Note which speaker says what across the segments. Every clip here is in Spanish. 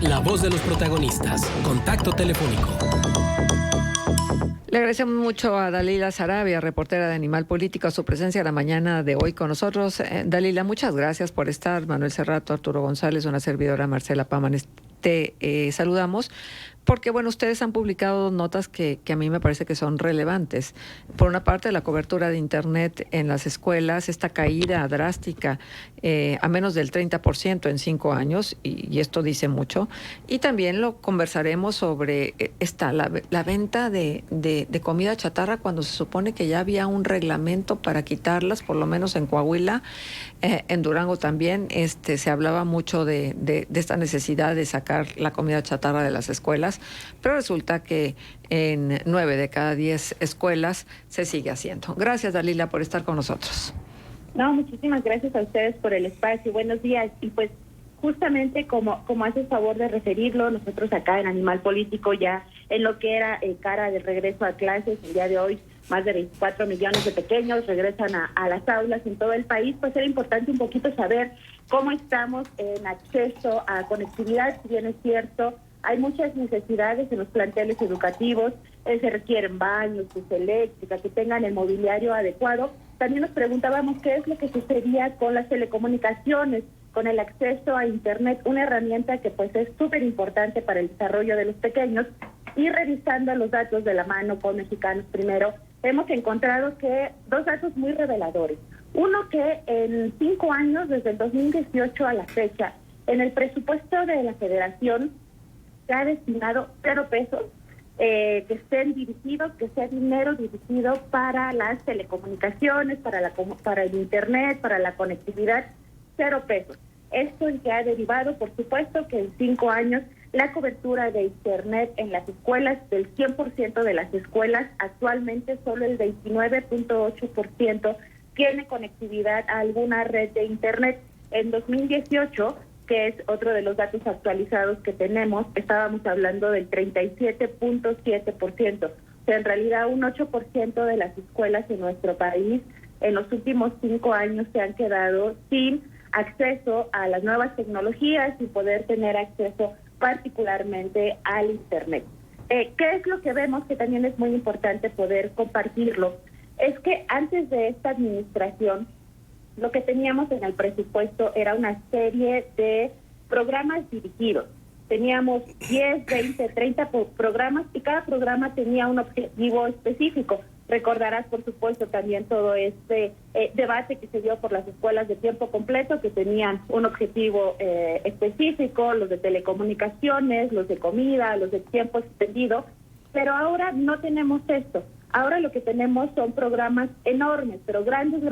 Speaker 1: La voz de los protagonistas. Contacto telefónico.
Speaker 2: Le agradecemos mucho a Dalila Sarabia, reportera de Animal Político, su presencia la mañana de hoy con nosotros. Dalila, muchas gracias por estar. Manuel Cerrato, Arturo González, una servidora, Marcela Pámanes, te saludamos. Porque, bueno, ustedes han publicado notas que a mí me parece que son relevantes. Por una parte, la cobertura de Internet en las escuelas, esta caída drástica a menos del 30% en 5 años, y esto dice mucho. Y también lo conversaremos sobre la venta de comida chatarra cuando se supone que ya había un reglamento para quitarlas, por lo menos en Coahuila. En Durango también se hablaba mucho de esta necesidad de sacar la comida chatarra de las escuelas, pero resulta que en 9 de cada 10 escuelas se sigue haciendo. Gracias, Dalila, por estar con nosotros.
Speaker 3: No, muchísimas gracias a ustedes por el espacio. Buenos días. Y pues justamente como haces favor de referirlo, nosotros acá en Animal Político ya en lo que era cara de regreso a clases, el día de hoy más de 24 millones de pequeños regresan a las aulas en todo el país, pues era importante un poquito saber cómo estamos en acceso a conectividad. Si bien es cierto, hay muchas necesidades en los planteles educativos, se requieren baños, luz eléctrica, que tengan el mobiliario adecuado. También nos preguntábamos qué es lo que sucedía con las telecomunicaciones, con el acceso a Internet, una herramienta que pues es súper importante para el desarrollo de los pequeños. Y revisando los datos de la mano con Mexicanos Primero, hemos encontrado que dos datos muy reveladores. Uno, que en 5 años, desde el 2018 a la fecha, en el presupuesto de la Federación se ha destinado 0 pesos que estén dirigidos, que sea dinero dirigido para las telecomunicaciones, para el Internet, para la conectividad, 0 pesos. Esto en que ha derivado, por supuesto, que en 5 años la cobertura de Internet en las escuelas, del 100% de las escuelas, actualmente solo el 29.8% tiene conectividad a alguna red de Internet. En 2018, que es otro de los datos actualizados que tenemos, estábamos hablando del 37.7%. O sea, en realidad un 8% de las escuelas en nuestro país en los últimos 5 años se han quedado sin acceso a las nuevas tecnologías y poder tener acceso particularmente al Internet. ¿Qué es lo que vemos que también es muy importante poder compartirlo? Es que antes de esta administración, lo que teníamos en el presupuesto era una serie de programas dirigidos. Teníamos 10, 20, 30 programas y cada programa tenía un objetivo específico. Recordarás, por supuesto, también todo este debate que se dio por las escuelas de tiempo completo, que tenían un objetivo específico, los de telecomunicaciones, los de comida, los de tiempo extendido, pero ahora no tenemos esto. Ahora lo que tenemos son programas enormes, pero grandes,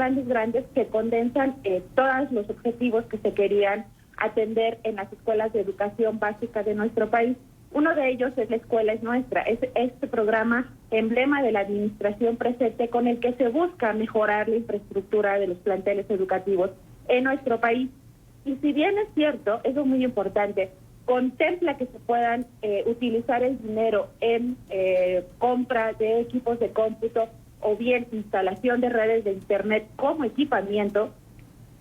Speaker 3: que condensan todos los objetivos que se querían atender en las escuelas de educación básica de nuestro país. Uno de ellos es La Escuela es Nuestra, es este programa emblema de la administración presente con el que se busca mejorar la infraestructura de los planteles educativos en nuestro país. Y si bien es cierto, eso es muy importante, contempla que se puedan utilizar el dinero en compra de equipos de cómputo o bien instalación de redes de Internet como equipamiento,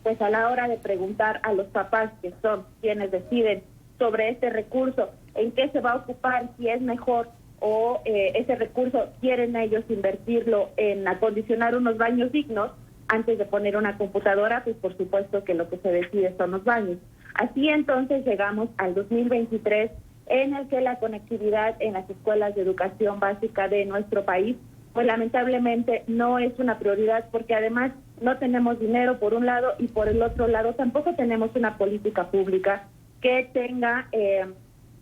Speaker 3: pues a la hora de preguntar a los papás, que son quienes deciden sobre este recurso, en qué se va a ocupar, si es mejor o ese recurso quieren ellos invertirlo en acondicionar unos baños dignos antes de poner una computadora, pues por supuesto que lo que se decide son los baños. Así entonces llegamos al 2023 en el que la conectividad en las escuelas de educación básica de nuestro país, pues lamentablemente no es una prioridad porque además no tenemos dinero por un lado y por el otro lado tampoco tenemos una política pública que tenga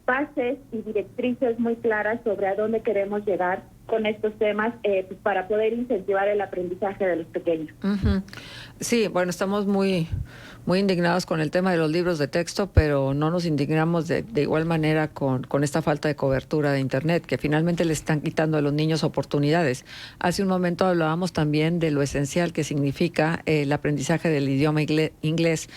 Speaker 3: bases y directrices muy claras sobre a dónde queremos llegar con estos temas pues para poder incentivar el aprendizaje de los pequeños.
Speaker 2: Uh-huh. Sí, bueno, estamos muy indignados con el tema de los libros de texto, pero no nos indignamos de igual manera con esta falta de cobertura de Internet, que finalmente le están quitando a los niños oportunidades. Hace un momento hablábamos también de lo esencial que significa el aprendizaje del idioma inglés,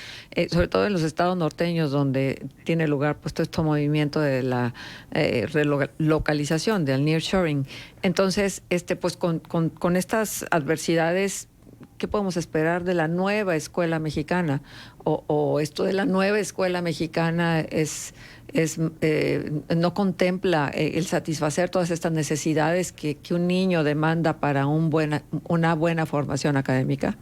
Speaker 2: sobre todo en los estados norteños, donde tiene lugar pues todo este movimiento de la relocalización, del nearshoring. Entonces, pues con estas adversidades qué podemos esperar de la nueva escuela mexicana? O esto de la nueva escuela mexicana no contempla el satisfacer todas estas necesidades que un niño demanda para una buena formación académica.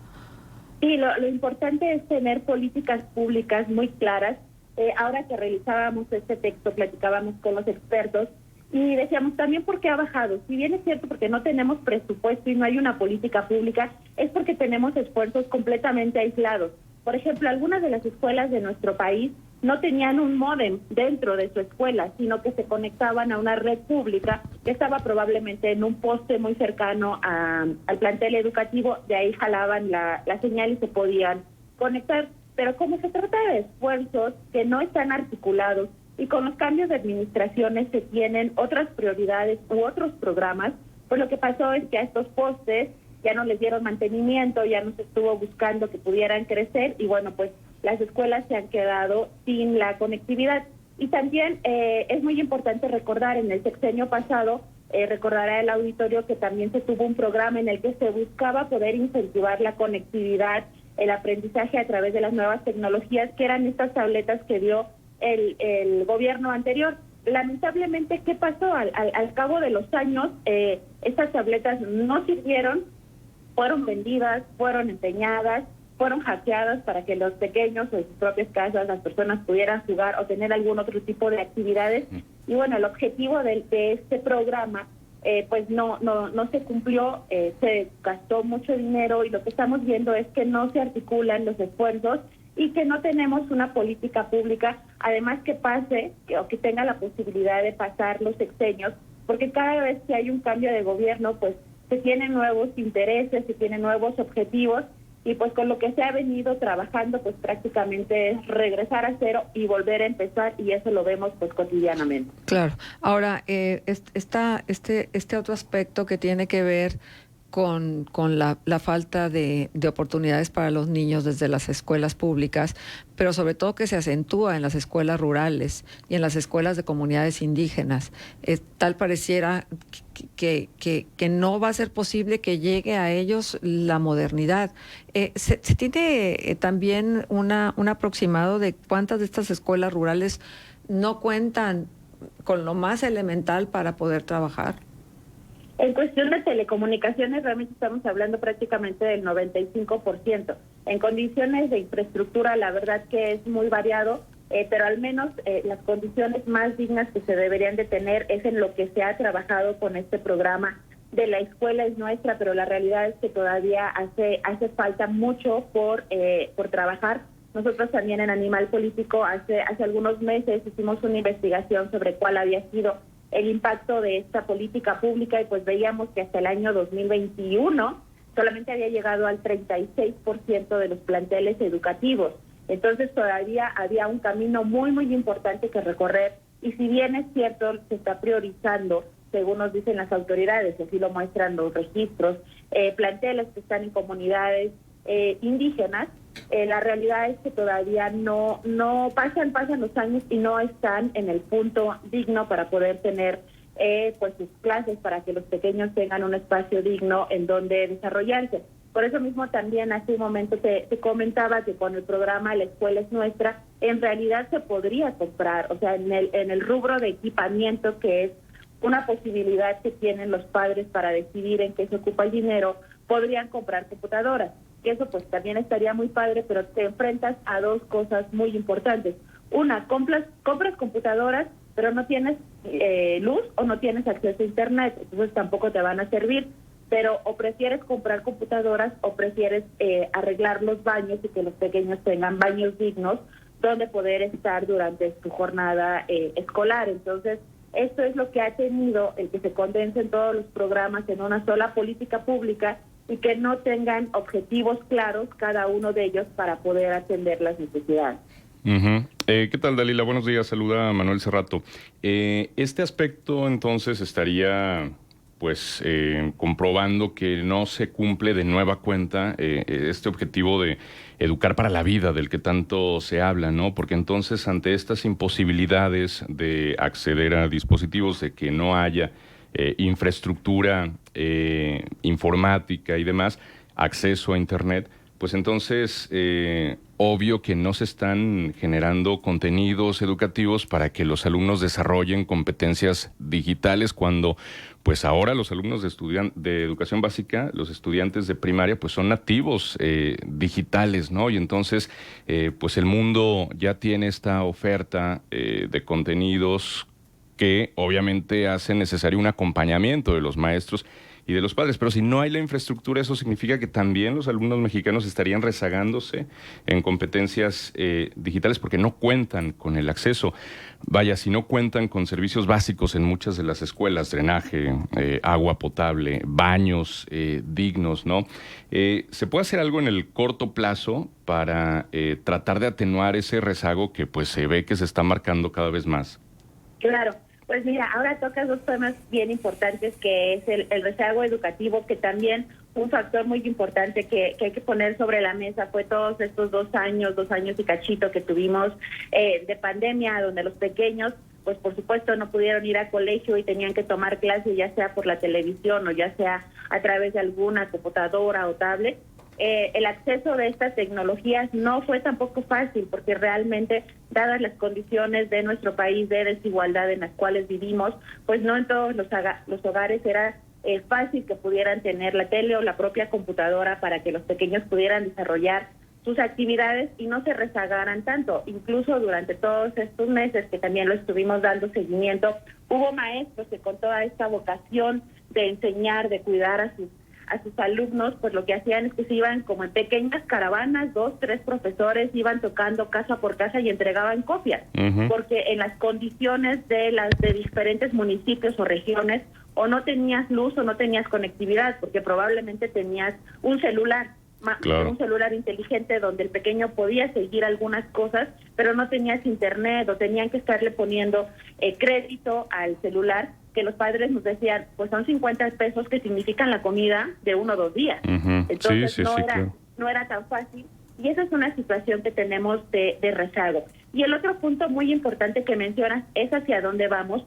Speaker 3: Sí, lo importante es tener políticas públicas muy claras. Ahora que realizábamos este texto, platicábamos con los expertos y decíamos también por qué ha bajado. Si bien es cierto porque no tenemos presupuesto y no hay una política pública, es porque tenemos esfuerzos completamente aislados. Por ejemplo, algunas de las escuelas de nuestro país no tenían un módem dentro de su escuela, sino que se conectaban a una red pública que estaba probablemente en un poste muy cercano al plantel educativo. De ahí jalaban la señal y se podían conectar. Pero como se trata de esfuerzos que no están articulados y con los cambios de administraciones se tienen otras prioridades u otros programas, pues lo que pasó es que a estos postes ya no les dieron mantenimiento, ya no se estuvo buscando que pudieran crecer y bueno, pues las escuelas se han quedado sin la conectividad. Y también es muy importante recordar, en el sexenio pasado, recordará el auditorio que también se tuvo un programa en el que se buscaba poder incentivar la conectividad, el aprendizaje a través de las nuevas tecnologías, que eran estas tabletas que dio el gobierno anterior. Lamentablemente, ¿qué pasó? Al cabo de los años, estas tabletas no sirvieron, fueron vendidas, fueron empeñadas, fueron hackeadas para que los pequeños o en sus propias casas las personas pudieran jugar o tener algún otro tipo de actividades. Y bueno, el objetivo de este programa pues no se cumplió, se gastó mucho dinero y lo que estamos viendo es que no se articulan los esfuerzos y que no tenemos una política pública, además que pase o que tenga la posibilidad de pasar los sexenios, porque cada vez que hay un cambio de gobierno, pues se tienen nuevos intereses, se tienen nuevos objetivos y pues con lo que se ha venido trabajando, pues prácticamente es regresar a cero y volver a empezar y eso lo vemos pues cotidianamente.
Speaker 2: Claro. Ahora, está este otro aspecto que tiene que ver con la falta de oportunidades para los niños desde las escuelas públicas, pero sobre todo que se acentúa en las escuelas rurales y en las escuelas de comunidades indígenas. Tal pareciera que no va a ser posible que llegue a ellos la modernidad. ¿Se tiene también un aproximado de cuántas de estas escuelas rurales no cuentan con lo más elemental para poder trabajar?
Speaker 3: En cuestión de telecomunicaciones, realmente estamos hablando prácticamente del 95%. En condiciones de infraestructura, la verdad que es muy variado, pero al menos las condiciones más dignas que se deberían de tener es en lo que se ha trabajado con este programa de La Escuela es Nuestra, pero la realidad es que todavía hace falta mucho por trabajar. Nosotros también en Animal Político hace algunos meses hicimos una investigación sobre cuál había sido el impacto de esta política pública y pues veíamos que hasta el año 2021 solamente había llegado al 36% de los planteles educativos. Entonces todavía había un camino muy, muy importante que recorrer y si bien es cierto, se está priorizando, según nos dicen las autoridades, y así lo muestran los registros, planteles que están en comunidades indígenas, la realidad es que todavía no pasan los años y no están en el punto digno para poder tener pues sus clases, para que los pequeños tengan un espacio digno en donde desarrollarse. Por eso mismo también hace un momento te comentaba que con el programa La Escuela es Nuestra, en realidad se podría comprar, o sea, en el rubro de equipamiento, que es una posibilidad que tienen los padres para decidir en qué se ocupa el dinero, podrían comprar computadoras. Que eso pues también estaría muy padre, pero te enfrentas a dos cosas muy importantes. Una, compras computadoras, pero no tienes luz o no tienes acceso a internet, entonces tampoco te van a servir. Pero o prefieres comprar computadoras o prefieres arreglar los baños y que los pequeños tengan baños dignos donde poder estar durante su jornada escolar. Entonces, esto es lo que ha tenido el que se condensen todos los programas en una sola política pública y que no tengan objetivos claros cada uno de ellos para poder atender las necesidades.
Speaker 4: ¿Qué tal, Dalila? Buenos días, saluda a Manuel Cerrato. Este aspecto entonces estaría pues comprobando que no se cumple de nueva cuenta este objetivo de educar para la vida del que tanto se habla, ¿no? Porque entonces ante estas imposibilidades de acceder a dispositivos, de que no haya infraestructura informática y demás, acceso a Internet, pues entonces obvio que no se están generando contenidos educativos para que los alumnos desarrollen competencias digitales cuando pues ahora los alumnos de educación básica, los estudiantes de primaria, pues son nativos digitales, ¿no? Y entonces pues el mundo ya tiene esta oferta de contenidos que obviamente hace necesario un acompañamiento de los maestros y de los padres, pero si no hay la infraestructura, eso significa que también los alumnos mexicanos estarían rezagándose en competencias digitales porque no cuentan con el acceso. Vaya, si no cuentan con servicios básicos en muchas de las escuelas, drenaje, agua potable, baños dignos, ¿no? ¿Se puede hacer algo en el corto plazo para tratar de atenuar ese rezago que pues se ve que se está marcando cada vez más?
Speaker 3: Claro. Pues mira, ahora tocas dos temas bien importantes, que es el rezago educativo, que también un factor muy importante que hay que poner sobre la mesa fue todos estos 2 años y cachito que tuvimos de pandemia, donde los pequeños, pues por supuesto no pudieron ir a colegio y tenían que tomar clases ya sea por la televisión o ya sea a través de alguna computadora o tablet. El acceso de estas tecnologías no fue tampoco fácil porque realmente, dadas las condiciones de nuestro país de desigualdad en las cuales vivimos, pues no en todos los hogares era fácil que pudieran tener la tele o la propia computadora para que los pequeños pudieran desarrollar sus actividades y no se rezagaran tanto. Incluso durante todos estos meses que también lo estuvimos dando seguimiento, hubo maestros que con toda esta vocación de enseñar, de cuidar a sus alumnos, pues lo que hacían es que se iban como en pequeñas caravanas, 2, 3 profesores iban tocando casa por casa y entregaban copias, porque en las condiciones de diferentes municipios o regiones, o no tenías luz o no tenías conectividad, porque probablemente tenías un celular,
Speaker 4: claro,
Speaker 3: un celular inteligente donde el pequeño podía seguir algunas cosas, pero no tenías internet o tenían que estarle poniendo crédito al celular, que los padres nos decían, pues son 50 pesos que significan la comida de 1 o 2 días. Entonces no era tan fácil, y esa es una situación que tenemos de rezago. Y el otro punto muy importante que mencionas es hacia dónde vamos.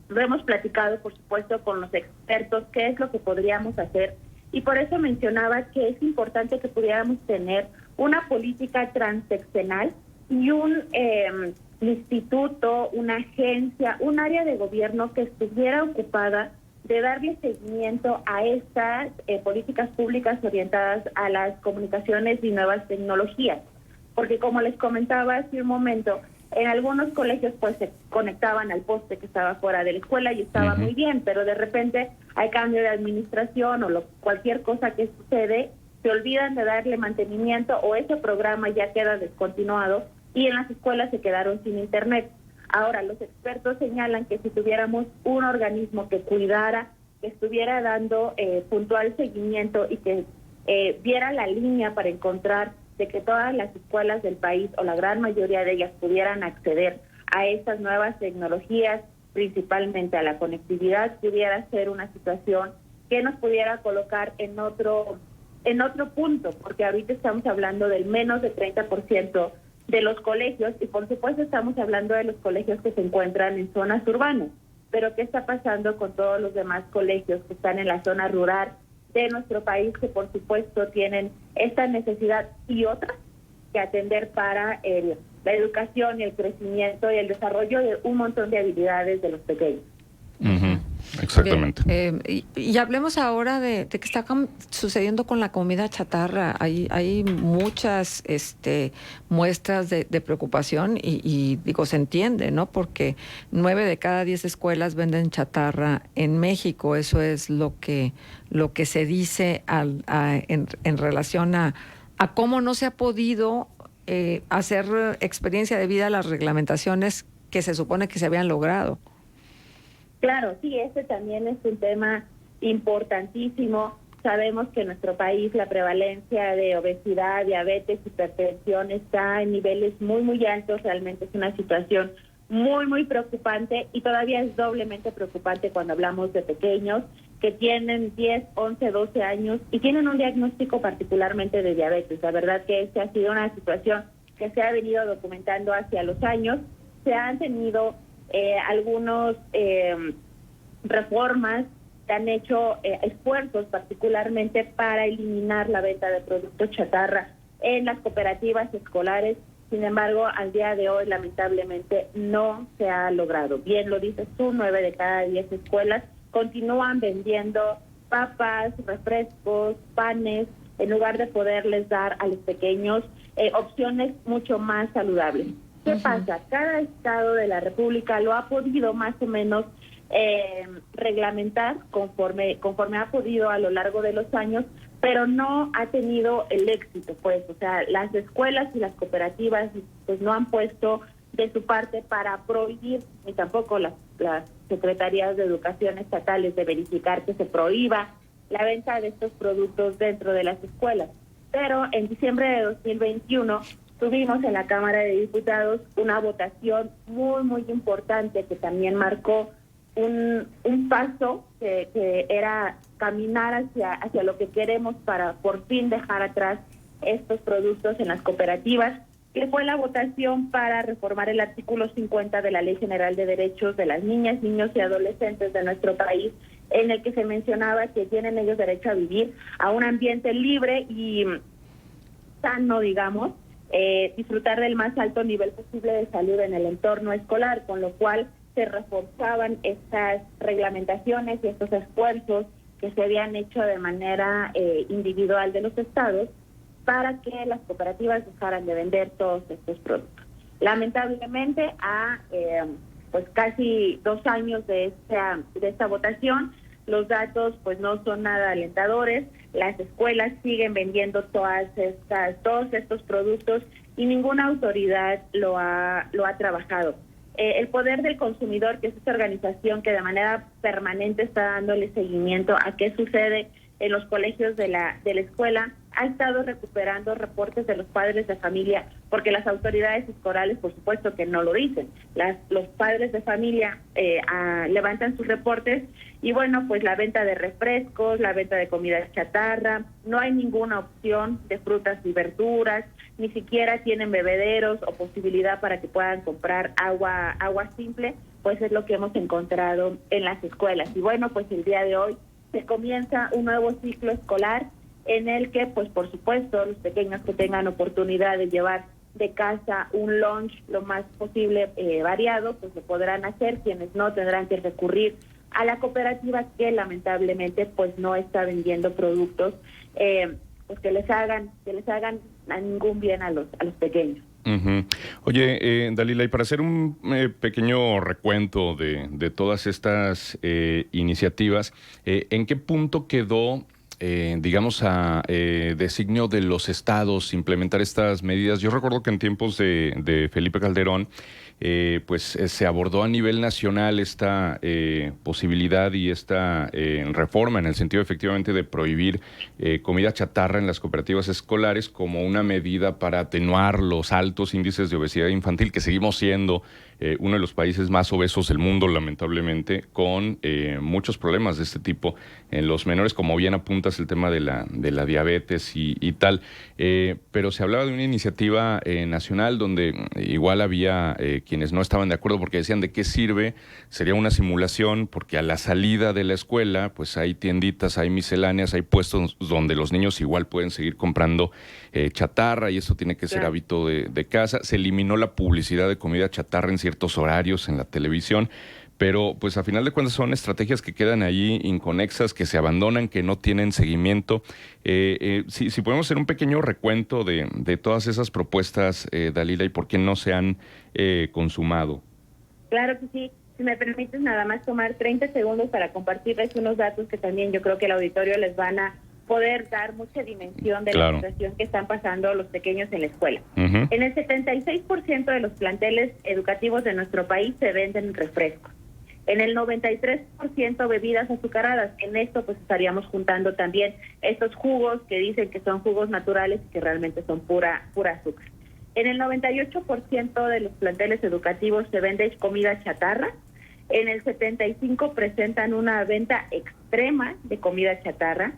Speaker 3: Lo hemos platicado, por supuesto, con los expertos, qué es lo que podríamos hacer, y por eso mencionaba que es importante que pudiéramos tener una política transeccional y un instituto, una agencia, un área de gobierno que estuviera ocupada de darle seguimiento a estas políticas públicas orientadas a las comunicaciones y nuevas tecnologías. Porque como les comentaba hace un momento, en algunos colegios pues se conectaban al poste que estaba fuera de la escuela y estaba muy bien, pero de repente hay cambio de administración o cualquier cosa que sucede, se olvidan de darle mantenimiento o ese programa ya queda descontinuado y en las escuelas se quedaron sin internet. Ahora, los expertos señalan que si tuviéramos un organismo que cuidara, que estuviera dando puntual seguimiento y que viera la línea para encontrar de que todas las escuelas del país o la gran mayoría de ellas pudieran acceder a estas nuevas tecnologías, principalmente a la conectividad, pudiera ser una situación que nos pudiera colocar en otro punto, porque ahorita estamos hablando del menos de 30% de los colegios, y por supuesto estamos hablando de los colegios que se encuentran en zonas urbanas, pero ¿qué está pasando con todos los demás colegios que están en la zona rural de nuestro país, que por supuesto tienen esta necesidad y otras que atender para la educación y el crecimiento y el desarrollo de un montón de habilidades de los pequeños?
Speaker 4: Exactamente.
Speaker 2: Bien, y hablemos ahora de qué está sucediendo con la comida chatarra. Hay muchas muestras de preocupación y digo, se entiende, ¿no? Porque 9 de cada 10 escuelas venden chatarra en México. Eso es lo que se dice en relación a cómo no se ha podido hacer experiencia de vida a las reglamentaciones que se supone que se habían logrado.
Speaker 3: Claro, sí, este también es un tema importantísimo. Sabemos que en nuestro país la prevalencia de obesidad, diabetes, hipertensión está en niveles muy, muy altos. Realmente es una situación muy, muy preocupante, y todavía es doblemente preocupante cuando hablamos de pequeños que tienen 10, 11, 12 años y tienen un diagnóstico particularmente de diabetes. La verdad que esta ha sido una situación que se ha venido documentando hacia los años. Se han tenido algunos reformas se han hecho esfuerzos particularmente para eliminar la venta de productos chatarra en las cooperativas escolares. Sin embargo, al día de hoy, lamentablemente, no se ha logrado. Bien lo dices tú, 9 de cada 10 escuelas continúan vendiendo papas, refrescos, panes, en lugar de poderles dar a los pequeños opciones mucho más saludables. ¿Qué pasa? Cada estado de la República lo ha podido más o menos reglamentar conforme ha podido a lo largo de los años, pero no ha tenido el éxito, pues, o sea, las escuelas y las cooperativas pues no han puesto de su parte para prohibir, ni tampoco las secretarías de educación estatales de verificar que se prohíba la venta de estos productos dentro de las escuelas. Pero en diciembre de 2021 tuvimos en la Cámara de Diputados una votación muy, muy importante que también marcó un paso que era caminar hacia lo que queremos para por fin dejar atrás estos productos en las cooperativas, que fue la votación para reformar el artículo 50 de la Ley General de Derechos de las Niñas, Niños y Adolescentes de nuestro país, en el que se mencionaba que tienen ellos derecho a vivir a un ambiente libre y sano, digamos, disfrutar del más alto nivel posible de salud en el entorno escolar, con lo cual se reforzaban estas reglamentaciones y estos esfuerzos que se habían hecho de manera individual de los estados para que las cooperativas dejaran de vender todos estos productos. Lamentablemente, pues casi 2 años de esta votación, los datos pues no son nada alentadores. Las escuelas siguen vendiendo todos estos productos y ninguna autoridad lo ha trabajado. El Poder del Consumidor, que es esta organización que de manera permanente está dándole seguimiento a qué sucede en los colegios de la escuela, ha estado recuperando reportes de los padres de familia, porque las autoridades escolares, por supuesto que no lo dicen. Los padres de familia levantan sus reportes y bueno, pues la venta de refrescos, la venta de comida chatarra, no hay ninguna opción de frutas y verduras, ni siquiera tienen bebederos o posibilidad para que puedan comprar agua simple, pues es lo que hemos encontrado en las escuelas. Y bueno, pues el día de hoy se comienza un nuevo ciclo escolar en el que, pues por supuesto, los pequeños que tengan oportunidad de llevar de casa un lunch lo más posible variado, pues lo podrán hacer. Quienes no, tendrán que recurrir a la cooperativa, que lamentablemente pues no está vendiendo productos pues que les hagan a ningún bien a los pequeños.
Speaker 4: Uh-huh. Oye, Dalila, y para hacer un pequeño recuento de todas estas iniciativas, ¿en qué punto quedó, digamos, a designio de los estados implementar estas medidas? Yo recuerdo que en tiempos de Felipe Calderón, pues se abordó a nivel nacional esta posibilidad y esta reforma en el sentido efectivamente de prohibir comida chatarra en las cooperativas escolares como una medida para atenuar los altos índices de obesidad infantil, que seguimos siendo uno de los países más obesos del mundo, lamentablemente, con muchos problemas de este tipo en los menores, como bien apuntas el tema de la diabetes y tal. Pero se hablaba de una iniciativa nacional donde igual había quienes no estaban de acuerdo porque decían de qué sirve, sería una simulación, porque a la salida de la escuela pues hay tienditas, hay misceláneas, hay puestos donde los niños igual pueden seguir comprando chatarra y eso tiene que ser hábito de casa. Se eliminó la publicidad de comida chatarra en ciertos horarios en la televisión, pero pues a final de cuentas son estrategias que quedan allí inconexas, que se abandonan, que no tienen seguimiento. Si podemos hacer un pequeño recuento de todas esas propuestas, Dalila, y por qué no se han consumado.
Speaker 3: Claro que sí. Si me permites nada más tomar 30 segundos para compartirles unos datos que también yo creo que el auditorio les van a poder dar mucha dimensión de la situación que están pasando los pequeños en la escuela. Uh-huh. En el 76% de los planteles educativos de nuestro país se venden refrescos. En el 93% bebidas azucaradas. En esto pues estaríamos juntando también estos jugos que dicen que son jugos naturales y que realmente son pura azúcar. En el 98% de los planteles educativos se vende comida chatarra. En el 75% presentan una venta extrema de comida chatarra.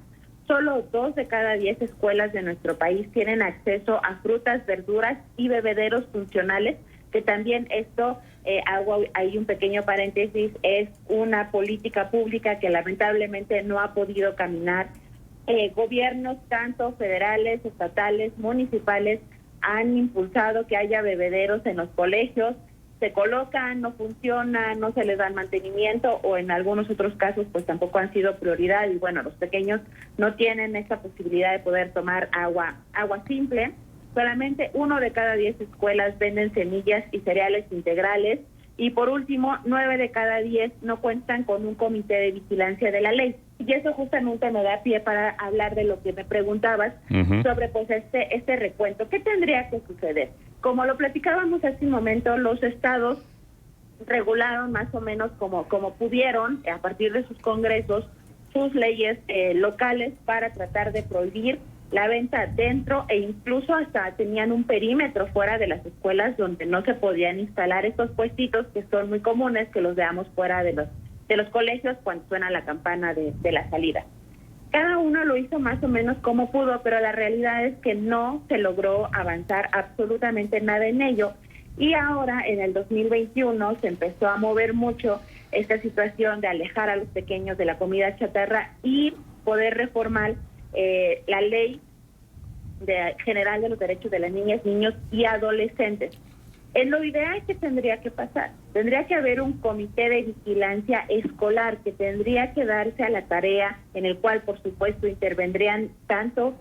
Speaker 3: Solo 2 de cada 10 escuelas de nuestro país tienen acceso a frutas, verduras y bebederos funcionales, que también esto agua, hay un pequeño paréntesis, es una política pública que lamentablemente no ha podido caminar. Gobiernos tanto federales, estatales, municipales han impulsado que haya bebederos en los colegios, se colocan, no funcionan, no se les da mantenimiento o en algunos otros casos pues tampoco han sido prioridad y bueno, los pequeños no tienen esta posibilidad de poder tomar agua simple. Solamente 1 de cada 10 escuelas venden semillas y cereales integrales y por último 9 de cada 10 no cuentan con un comité de vigilancia de la ley. Y eso justamente me da pie para hablar de lo que me preguntabas sobre pues este recuento. ¿Qué tendría que suceder? Como lo platicábamos hace un momento, los estados regularon más o menos como pudieron, a partir de sus congresos, sus leyes locales para tratar de prohibir la venta dentro e incluso hasta tenían un perímetro fuera de las escuelas donde no se podían instalar estos puestitos que son muy comunes que los veamos fuera de los colegios cuando suena la campana de la salida. Cada uno lo hizo más o menos como pudo, pero la realidad es que no se logró avanzar absolutamente nada en ello. Y ahora, en el 2021, se empezó a mover mucho esta situación de alejar a los pequeños de la comida chatarra y poder reformar la ley general de los derechos de las niñas, niños y adolescentes. En lo ideal, ¿qué tendría que pasar? Tendría que haber un comité de vigilancia escolar que tendría que darse a la tarea, en el cual, por supuesto, intervendrían tanto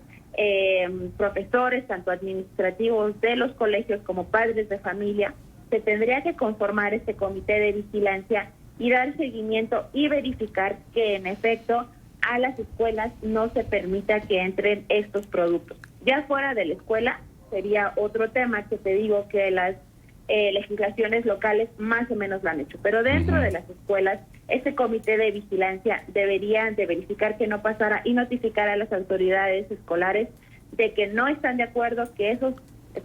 Speaker 3: profesores, tanto administrativos de los colegios como padres de familia. Se tendría que conformar este comité de vigilancia y dar seguimiento y verificar que, en efecto, a las escuelas no se permita que entren estos productos. Ya fuera de la escuela sería otro tema que te digo que las legislaciones locales más o menos lo han hecho, pero dentro de las escuelas este comité de vigilancia debería de verificar que no pasara y notificar a las autoridades escolares de que no están de acuerdo que esos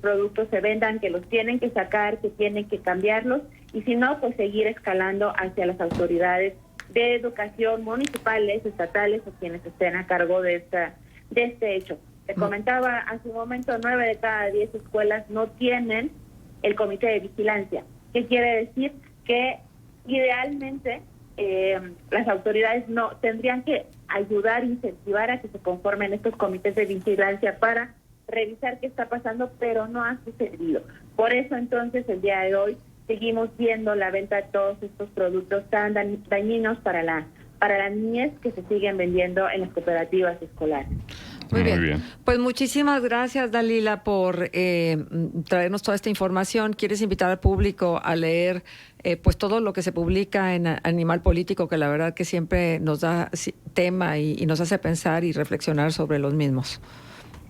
Speaker 3: productos se vendan, que los tienen que sacar, que tienen que cambiarlos y si no, pues seguir escalando hacia las autoridades de educación municipales, estatales o quienes estén a cargo de este hecho. Te comentaba hace un momento, 9 de cada 10 escuelas no tienen el comité de vigilancia. ¿Qué quiere decir? Que idealmente las autoridades no tendrían que ayudar, incentivar a que se conformen estos comités de vigilancia para revisar qué está pasando, pero no ha sucedido. Por eso entonces el día de hoy seguimos viendo la venta de todos estos productos tan dañinos para la niñez que se siguen vendiendo en las cooperativas escolares.
Speaker 2: Muy bien. Pues muchísimas gracias, Dalila, por traernos toda esta información. ¿Quieres invitar al público a leer pues todo lo que se publica en Animal Político, que la verdad que siempre nos da tema y nos hace pensar y reflexionar sobre los mismos?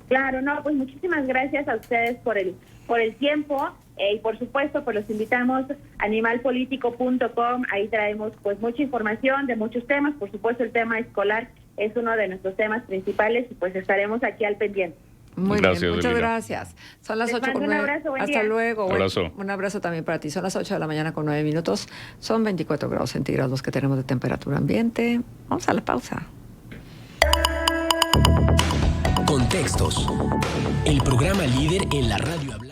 Speaker 3: Claro, no, pues muchísimas gracias a ustedes por el tiempo y por supuesto pues los invitamos a animalpolitico.com, ahí traemos pues mucha información de muchos temas, por supuesto el tema escolar es uno de nuestros temas principales y pues estaremos aquí al pendiente.
Speaker 2: Muy bien, muchas Dalila. Gracias. Son las 8:09.
Speaker 3: Un abrazo, buen
Speaker 2: Hasta
Speaker 3: día.
Speaker 2: luego.
Speaker 4: Abrazo.
Speaker 2: Un abrazo también para ti. Son las 8 de la mañana con 9 minutos. Son 24 grados centígrados los que tenemos de temperatura ambiente. Vamos a la pausa.
Speaker 1: Contextos. El programa líder en la radio.